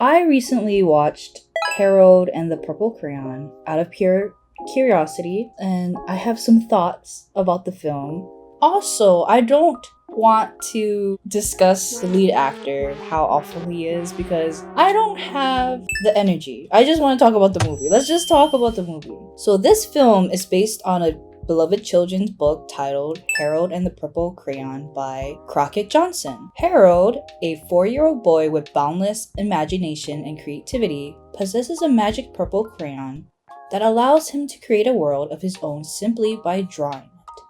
I recently watched Harold and the Purple Crayon out of pure curiosity, and I have some thoughts about the film. Also, I don't want to discuss the lead actor, how awful he is, because I don't have the energy. I just want to talk about the movie. Let's just talk about the movie. So this film is based on a beloved children's book titled Harold and the Purple Crayon by Crockett Johnson. Harold, a 4-year-old boy with boundless imagination and creativity, possesses a magic purple crayon that allows him to create a world of his own simply by drawing it.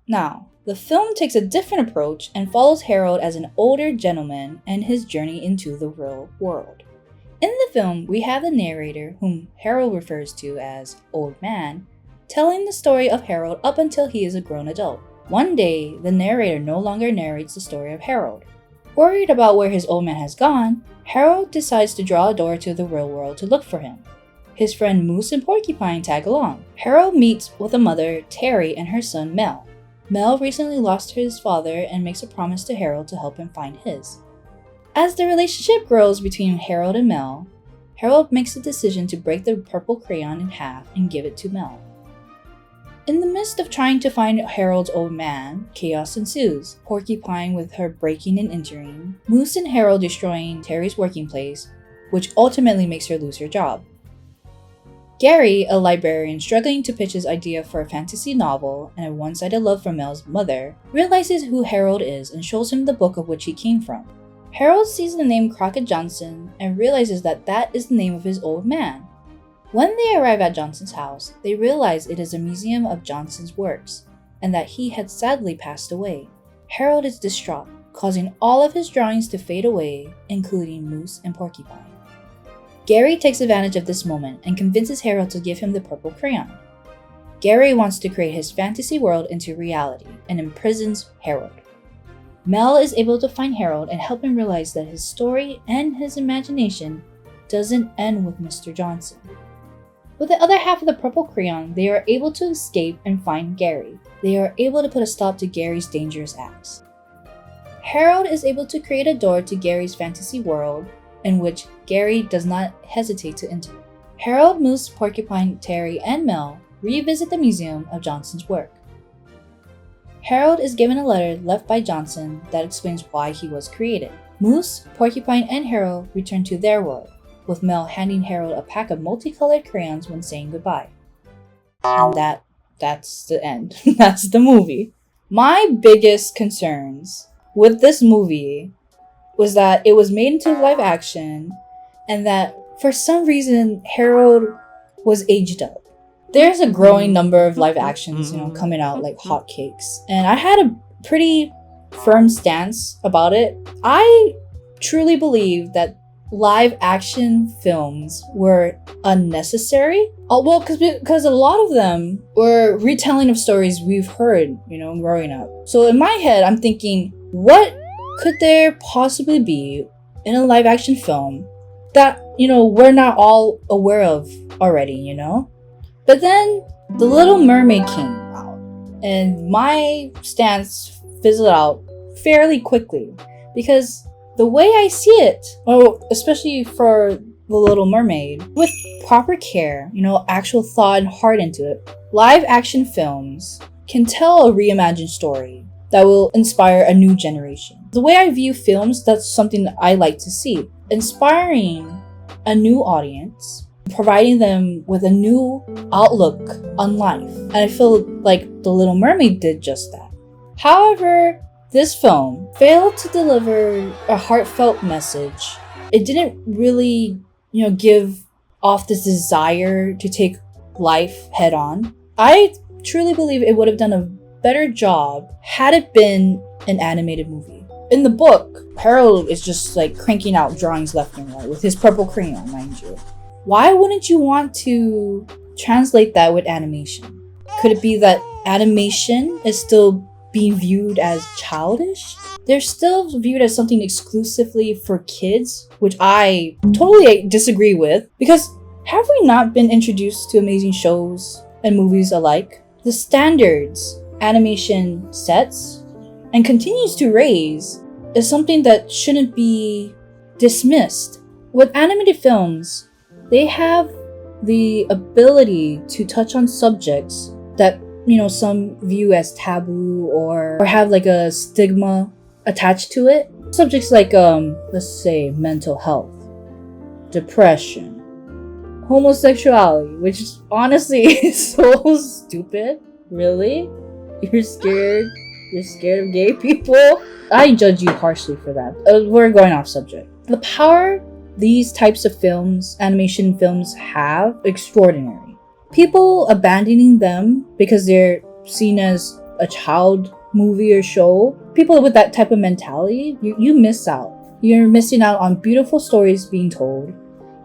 Now, the film takes a different approach and follows Harold as an older gentleman and his journey into the real world. In the film, we have the narrator, whom Harold refers to as Old Man, telling the story of Harold up until he is a grown adult. One day, the narrator no longer narrates the story of Harold. Worried about where his old man has gone, Harold decides to draw a door to the real world to look for him. His friend Moose and Porcupine tag along. Harold meets with a mother, Terry, and her son, Mel. Mel recently lost his father and makes a promise to Harold to help him find his. As the relationship grows between Harold and Mel, Harold makes the decision to break the purple crayon in half and give it to Mel. In the midst of trying to find Harold's old man, chaos ensues. Porcupine with her breaking and injuring, Moose and Harold destroying Terry's working place, which ultimately makes her lose her job. Gary, a librarian struggling to pitch his idea for a fantasy novel and a one-sided love for Mel's mother, realizes who Harold is and shows him the book of which he came from. Harold sees the name Crockett Johnson and realizes that that is the name of his old man. When they arrive at Johnson's house, they realize it is a museum of Johnson's works, and that he had sadly passed away. Harold is distraught, causing all of his drawings to fade away, including Moose and Porcupine. Gary takes advantage of this moment and convinces Harold to give him the purple crayon. Gary wants to create his fantasy world into reality and imprisons Harold. Mel is able to find Harold and help him realize that his story and his imagination doesn't end with Mr. Johnson. With the other half of the purple crayon, they are able to escape and find Gary. They are able to put a stop to Gary's dangerous acts. Harold is able to create a door to Gary's fantasy world, in which Gary does not hesitate to enter. Harold, Moose, Porcupine, Terry, and Mel revisit the museum of Johnson's work. Harold is given a letter left by Johnson that explains why he was created. Moose, Porcupine, and Harold return to their world, with Mel handing Harold a pack of multicolored crayons when saying goodbye. And that's the end. That's the movie. My biggest concerns with this movie was that it was made into live action and that for some reason Harold was aged up. There's a growing number of live actions, coming out like hotcakes, and I had a pretty firm stance about it. I truly believe that live action films were unnecessary. Because a lot of them were retelling of stories we've heard, growing up. So in my head, I'm thinking, what could there possibly be in a live action film that, we're not all aware of already, But then The Little Mermaid came out, and my stance fizzled out fairly quickly because the way I see it, especially for The Little Mermaid, with proper care, actual thought and heart into it, live action films can tell a reimagined story that will inspire a new generation. The way I view films, that's something that I like to see. Inspiring a new audience, providing them with a new outlook on life. And I feel like The Little Mermaid did just that. However, this film failed to deliver a heartfelt message. It didn't really, give off this desire to take life head on. I truly believe it would have done a better job had it been an animated movie. In the book, Harold is just like cranking out drawings left and right with his purple crayon, mind you. Why wouldn't you want to translate that with animation? Could it be that animation is still being viewed as childish? They're still viewed as something exclusively for kids, which I totally disagree with, because have we not been introduced to amazing shows and movies alike? The standards animation sets and continues to raise is something that shouldn't be dismissed. With animated films, they have the ability to touch on subjects that, some view as taboo or have like a stigma attached to it. Subjects like, let's say mental health, depression, homosexuality, which honestly is so stupid. Really? You're scared? You're scared of gay people? I judge you harshly for that. We're going off subject. The power these types of films, animation films, have, extraordinary. People abandoning them because they're seen as a child movie or show, people with that type of mentality, you miss out. You're missing out on beautiful stories being told,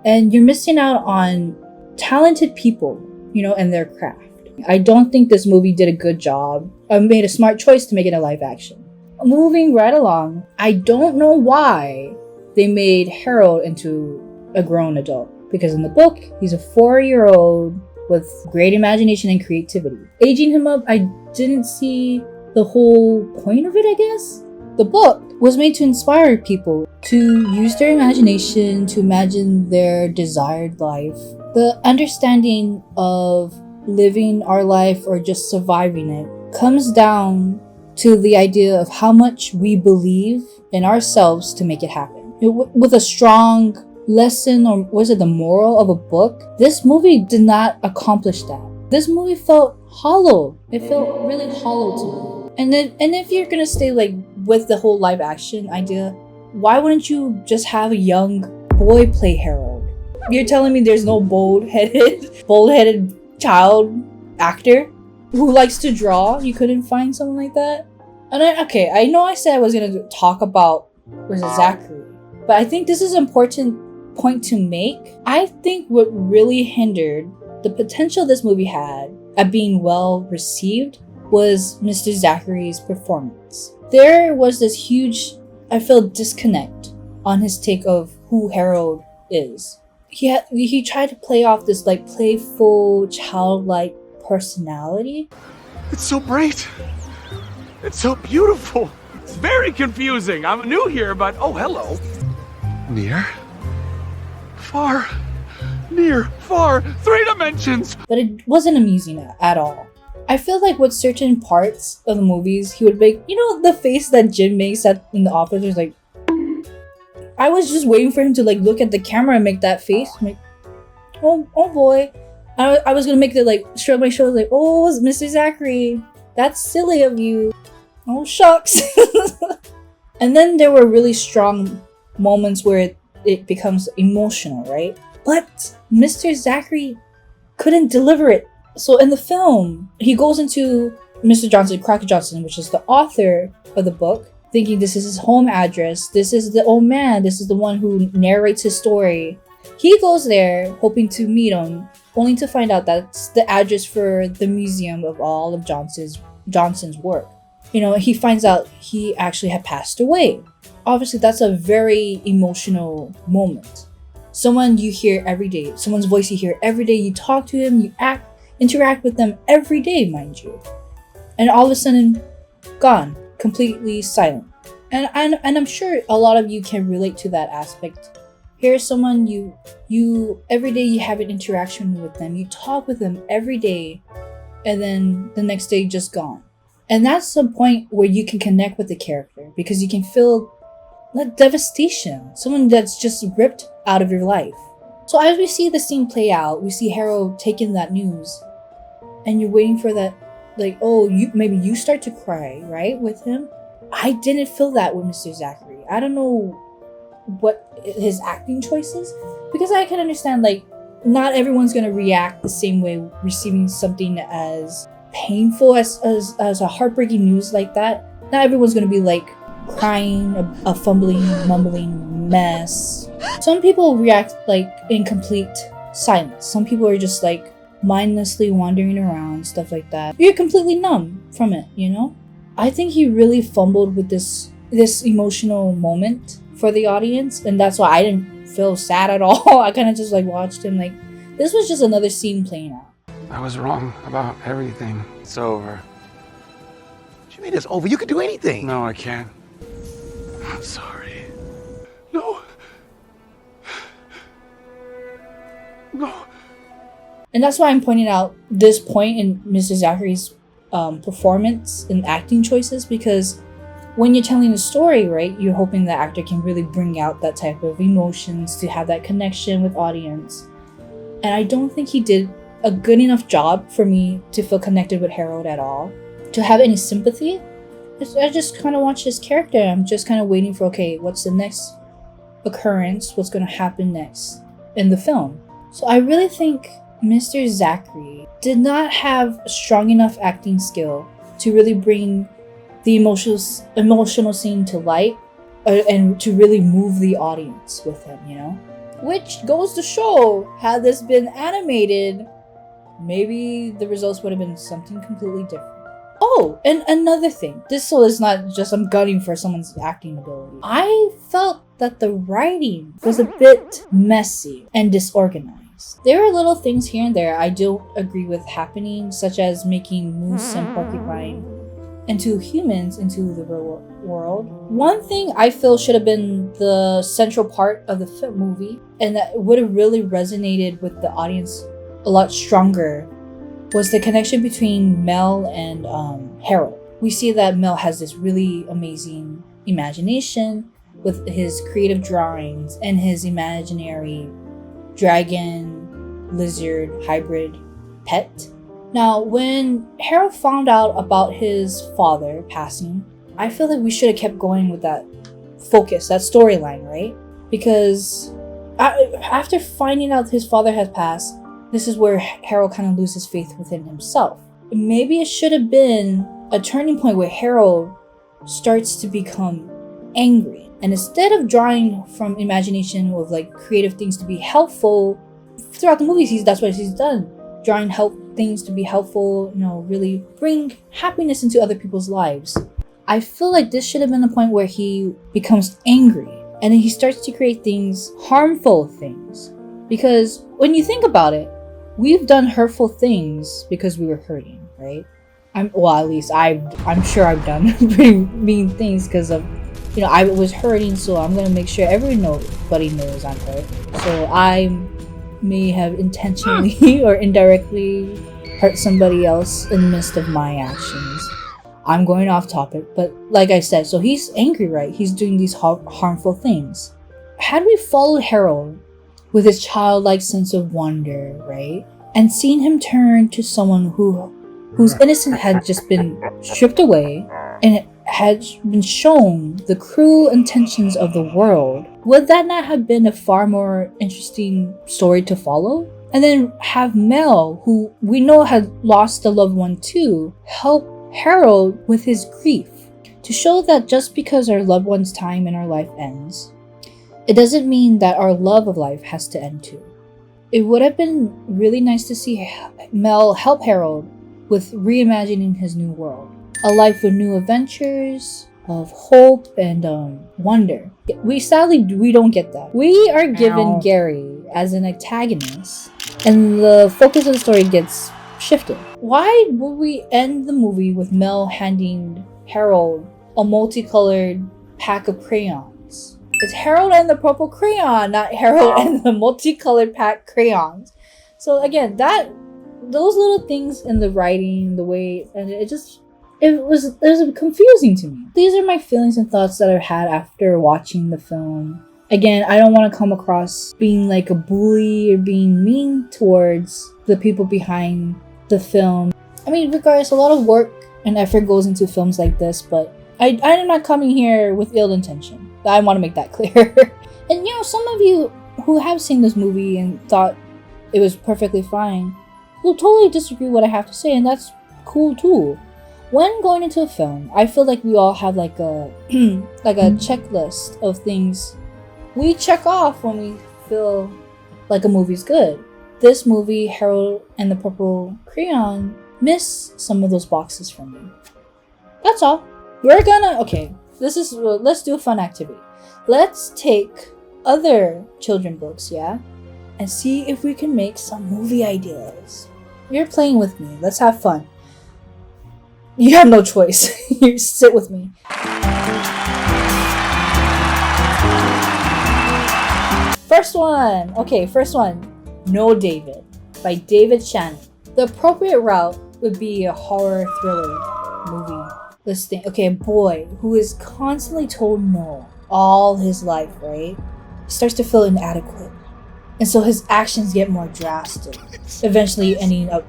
and you're missing out on talented people, and their craft. I don't think this movie did a good job. I made a smart choice to make it a live action. Moving right along, I don't know why they made Harold into a grown adult. Because in the book, he's a 4-year-old with great imagination and creativity. Aging him up, I didn't see the whole point of it, I guess. The book was made to inspire people to use their imagination, to imagine their desired life. The understanding of living our life or just surviving it comes down to the idea of how much we believe in ourselves to make it happen. With a strong lesson, or was it the moral of a book, this movie did not accomplish that. This movie felt hollow. It felt really hollow to me. And if you're gonna stay with the whole live action idea, why wouldn't you just have a young boy play Harold? You're telling me there's no bold-headed child actor who likes to draw? You couldn't find someone like that? And I know I said I was gonna talk about Zachary, but I think this is an important point to make. I think what really hindered the potential this movie had at being well received was Mr. Zachary's performance. There was this huge, I feel, disconnect on his take of who Harold is. He tried to play off this playful, childlike personality. It's so bright. It's so beautiful. It's very confusing. I'm new here, but oh, hello. Near, far, near, far, 3 dimensions. But it wasn't amusing at all. I feel like with certain parts of the movies, he would make, the face that Jim makes in the office was like, I was just waiting for him to look at the camera and make that face. I'm like, oh boy. I was gonna make it shrug my shoulders oh, Mr. Zachary, that's silly of you. Oh, shucks. And then there were really strong moments where it becomes emotional, right? But Mr. Zachary couldn't deliver it. So in the film, he goes into Mr. Johnson, Crockett Johnson, which is the author of the book, thinking this is his home address. This is the old man. This is the one who narrates his story. He goes there hoping to meet him, only to find out that's the address for the museum of all of Johnson's work. He finds out he actually had passed away. Obviously, that's a very emotional moment. Someone you hear every day, someone's voice you hear every day, you talk to him, you interact with them every day, mind you. And all of a sudden, gone, completely silent. And I'm sure a lot of you can relate to that aspect. Here's someone you every day you have an interaction with them, you talk with them every day, and then the next day just gone. And that's the point where you can connect with the character, because you can feel that devastation, someone that's just ripped out of your life. So as we see the scene play out, we see Harold taking that news, and you're waiting for that, maybe you start to cry, right, with him. I didn't feel that with Mr. Zachary. I don't know what his acting choices, because I can understand not everyone's gonna react the same way receiving something as painful as a heartbreaking news like that. Not everyone's gonna be crying, a fumbling, mumbling mess. Some people react in complete silence. Some people are just mindlessly wandering around, stuff like that. You're completely numb from it, I think he really fumbled with this emotional moment for the audience, and that's why I didn't feel sad at all. I kind of just watched him this was just another scene playing out. I was wrong about everything. It's over. What do you mean it's over? You can do anything. No, I can't. I'm sorry. No, No. And that's why I'm pointing out this point in Mr. Zachary's performance and acting choices, because when you're telling a story, right, you're hoping the actor can really bring out that type of emotions to have that connection with audience. And I don't think he did a good enough job for me to feel connected with Harold at all, to have any sympathy. I just kind of watch his character. I'm just kind of waiting for, okay, what's the next occurrence? What's going to happen next in the film? So I really think Mr. Zachary did not have strong enough acting skill to really bring the emotional scene to light and to really move the audience with him, you know? Which goes to show, had this been animated, maybe the results would have been something completely different. Oh, and another thing. This is not just I'm gunning for someone's acting ability. I felt that the writing was a bit messy and disorganized. There are little things here and there I don't agree with happening, such as making moose and porcupine into humans into the real world. One thing I feel should have been the central part of the movie, and that would have really resonated with the audience a lot stronger, was the connection between Mel and Harold. We see that Mel has this really amazing imagination with his creative drawings and his imaginary dragon, lizard, hybrid pet. Now, when Harold found out about his father passing, I feel like we should have kept going with that focus, that storyline, right? Because after finding out his father has passed, this is where Harold kind of loses faith within himself. Maybe it should have been a turning point where Harold starts to become angry. And instead of drawing from imagination of like creative things to be helpful, throughout the movies, that's what he's done. Drawing things to be helpful, really bring happiness into other people's lives. I feel like this should have been the point where he becomes angry. And then he starts to create things, harmful things. Because when you think about it, we've done hurtful things because we were hurting, right? I'm sure I've done pretty mean things because of, I was hurting, so I'm gonna make sure everybody knows I'm hurt. So I may have intentionally or indirectly hurt somebody else in the midst of my actions. I'm going off topic, but like I said, so he's angry, right? He's doing these harmful things. Had we followed Harold with his childlike sense of wonder, right? And seen him turn to someone whose innocence had just been stripped away and had been shown the cruel intentions of the world, would that not have been a far more interesting story to follow? And then have Mel, who we know had lost a loved one too, help Harold with his grief, to show that just because our loved one's time in our life ends, it doesn't mean that our love of life has to end too. It would have been really nice to see Mel help Harold with reimagining his new world. A life with new adventures, of hope and wonder. We don't get that. We are given Gary as an antagonist, and the focus of the story gets shifted. Why would we end the movie with Mel handing Harold a multicolored pack of crayons? It's Harold and the Purple Crayon, not Harold and the multicolored pack crayons. So again, those little things in the writing, the way, and it was confusing to me. These are my feelings and thoughts that I've had after watching the film. Again, I don't want to come across being like a bully or being mean towards the people behind the film. I mean, regardless, a lot of work and effort goes into films like this, but I'm not coming here with ill intention. I want to make that clear. And some of you who have seen this movie and thought it was perfectly fine will totally disagree with what I have to say, and that's cool too. When going into a film, I feel like we all have like a checklist of things we check off when we feel like a movie's good. This movie, Harold and the Purple Crayon, miss some of those boxes for me. That's all. Let's do a fun activity. Let's take other children books, and see if we can make some movie ideas. You're playing with me. Let's have fun. You have no choice. You sit with me. First one. No David by David Shannon. The appropriate route would be a horror thriller movie. Let's think. Okay, a boy who is constantly told no all his life, right? Starts to feel inadequate. And so his actions get more drastic, eventually ending up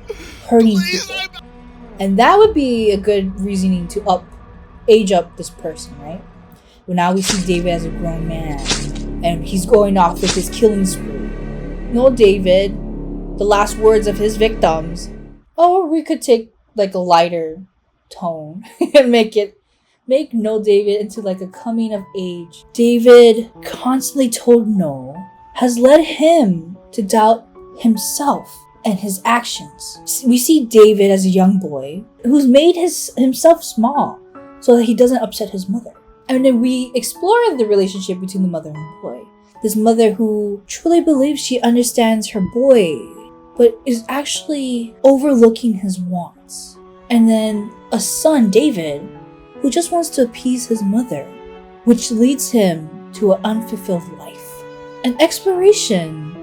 hurting people. And that would be a good reasoning to age up this person, right? Well, now we see David as a grown man, and he's going off with his killing spree. No David, the last words of his victims. Or we could take like a lighter tone and make No David into like a coming of age. David, constantly told no, has led him to doubt himself and his actions. We see David as a young boy who's made himself small so that he doesn't upset his mother. And then we explore the relationship between the mother and the boy. This mother who truly believes she understands her boy, but is actually overlooking his wants. And then a son, David, who just wants to appease his mother, which leads him to an unfulfilled life. An exploration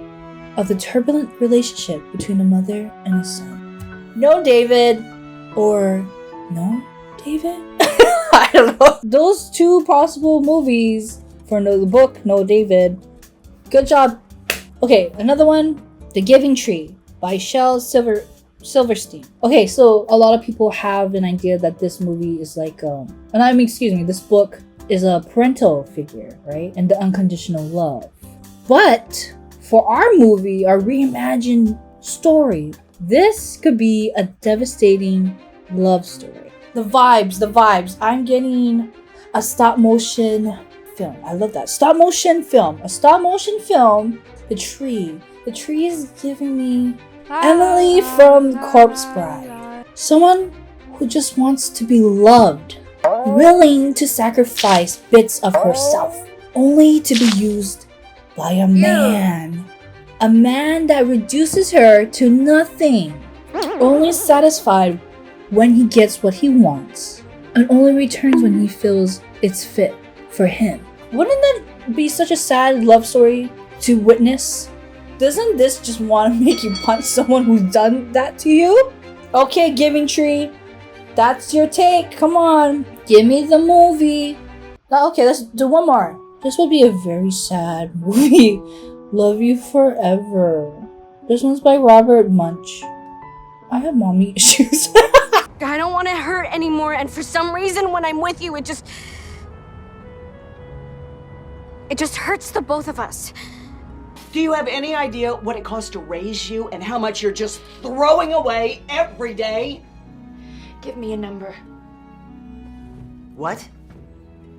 of the turbulent relationship between a mother and a son. No David, or no David? I don't know. Those two possible movies for the book, No David. Good job. Okay, another one, The Giving Tree by Shel Silverstein. Okay, so a lot of people have an idea that this movie is like, this book is a parental figure, right? And the unconditional love. But for our movie, our reimagined story, this could be a devastating love story. The vibes. I'm getting a stop motion film. I love that. Stop motion film. The tree. The tree is giving me Emily from Corpse Bride. Someone who just wants to be loved. Willing to sacrifice bits of herself. Only to be used by a man. A man that reduces her to nothing. Only satisfied when he gets what he wants. And only returns when he feels it's fit for him. Wouldn't that be such a sad love story to witness? Doesn't this just want to make you punch someone who's done that to you? Okay, Giving Tree. That's your take. Come on. Give me the movie. Okay, let's do one more. This would be a very sad movie. Love You Forever. This one's by Robert Munch. I have mommy issues. I don't want to hurt anymore, and for some reason when I'm with you, it just hurts the both of us. Do you have any idea what it costs to raise you and how much you're just throwing away every day? Give me a number. What?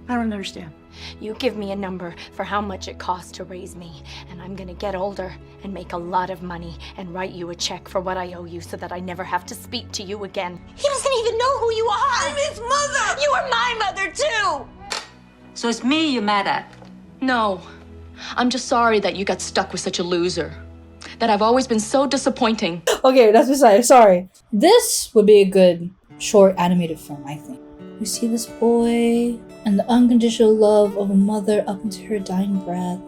I don't understand. You give me a number for how much it costs to raise me, and I'm gonna get older and make a lot of money and write you a check for what I owe you so that I never have to speak to you again. He doesn't even know who you are! I'm his mother! You are my mother too! So it's me you're mad at? No. I'm just sorry that you got stuck with such a loser. That I've always been so disappointing. Okay, that's beside. Sorry. This would be a good short animated film, I think. We see this boy and the unconditional love of a mother up into her dying breath.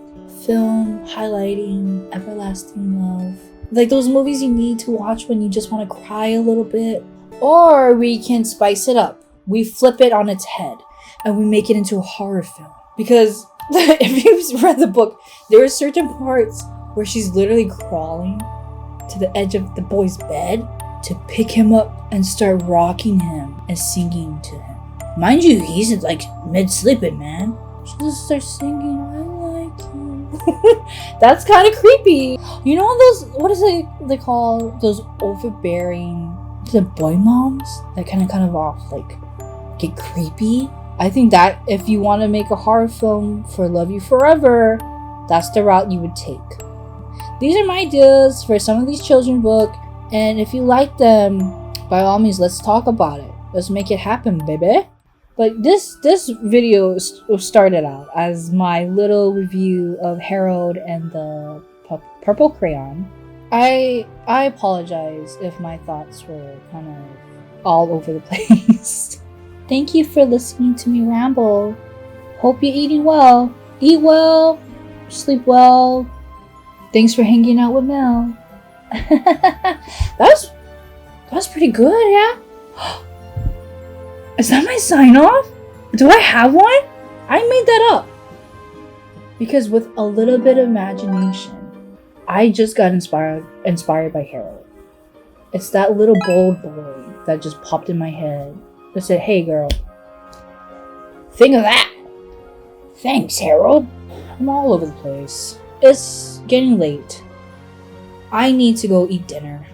Film highlighting everlasting love. Like those movies you need to watch when you just want to cry a little bit. Or we can spice it up. We flip it on its head and we make it into a horror film. Because if you've read the book, there are certain parts where she's literally crawling to the edge of the boy's bed to pick him up and start rocking him and singing to him. Mind you, he's like mid-sleeping, man. She just starts singing, I like you. That's kind of creepy. You know those, what is it they call those overbearing, the boy moms that kind of off, like, get creepy? I think that if you want to make a horror film for Love You Forever, that's the route you would take. These are my ideas for some of these children's books, and if you like them, by all means, let's talk about it. Let's make it happen, baby. But this video started out as my little review of Harold and the Purple Crayon. I apologize if my thoughts were kind of all over the place. Thank you for listening to me ramble. Hope you're eating well. Eat well, sleep well, Thanks for hanging out with Mel. that was pretty good, yeah? Is that my sign off? Do I have one? I made that up. Because with a little bit of imagination, I just got inspired by Harold. It's that little bold boy that just popped in my head that said, hey girl, think of that. Thanks, Harold. I'm all over the place. It's getting late. I need to go eat dinner.